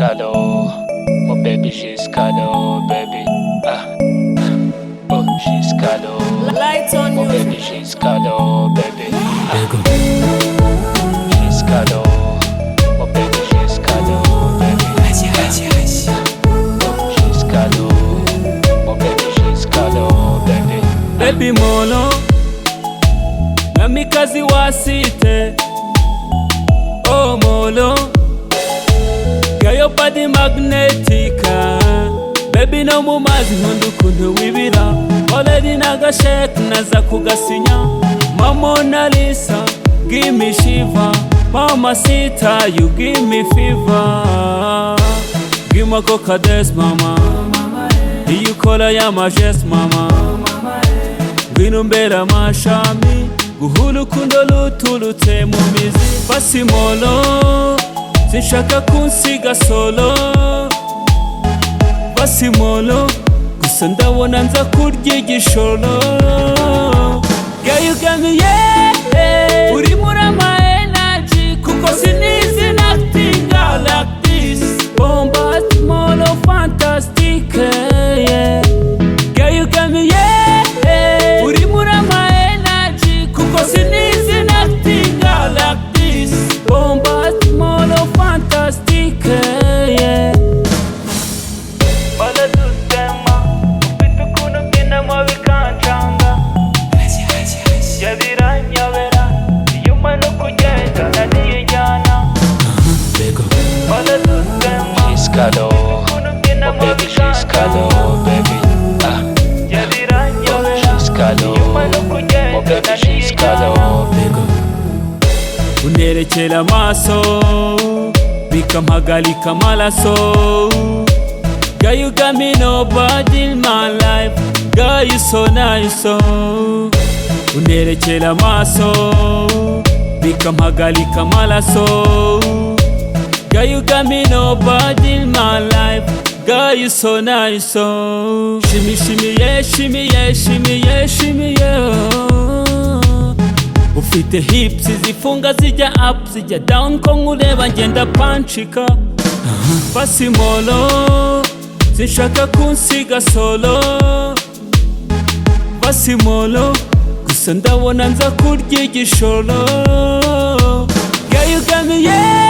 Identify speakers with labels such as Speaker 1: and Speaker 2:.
Speaker 1: cadeau. My baby, she's cadeau, baby. Oh, she's cadeau.
Speaker 2: Lights on
Speaker 1: My
Speaker 2: music.
Speaker 1: baby, she's cadeau, baby. She's cadeau. My baby, she's cadeau, baby. Oh, she's cadeau. My baby, she's cadeau, baby.
Speaker 3: Baby Molo, namikazi wa site. Oh Molo, girl your body magnetica. Baby no mumazi nkundu wibira. Already naga shake naza kugasinya. Mona Lisa, give me shiver. Mama Sita, you give me fever. Give me coca des mama. You call her ya majes mama. Gwinumbera mashami. Guhulu kundo lutulute mu mizi. Basi Molo, sinshaka kunsiga solo. Basi Molo, gusa ndabona nza kurya igishoro. Girl you got me yeah. Uri murama energy kuko sinizi nothing like this. Bombast Molo fantastic yeah. Girl you got me yeah. Uri murama energy kuko sinizi nothing like this. Bombast Molo fantastic yeah. Bala dusema ufite ukuntu mbyina mu bikanshanga. Yabiranyobera iyo umanuka ugenda naniyijyana. Bala dusema
Speaker 1: She's cadeau. My baby, she's cadeau, baby.
Speaker 3: yabiranyobera
Speaker 1: She's cadeau.
Speaker 3: iyo umanuka
Speaker 1: My
Speaker 3: ugenda
Speaker 1: baby, she's
Speaker 3: naniyijyana.
Speaker 1: cadeau.
Speaker 3: Unerekera amaso bikampagarika amaraso. Girl you got me nobody in my life. Girl you so nice so. Unerekera amaso bikampagarika amaraso. Girl you got me nobody in my life. Girl you so nice so. Shimmy shimmy yeah, shimmy yeah, shimmy yeah, shimmy yeah. Ufite hips zifunga zijya up zijya down ko nkureba ngenda panchika. Basi Molo, sinshaka kunsiga solo. Basi Molo, gusa ndabona nza kurya igishoro. Girl you got me yeah.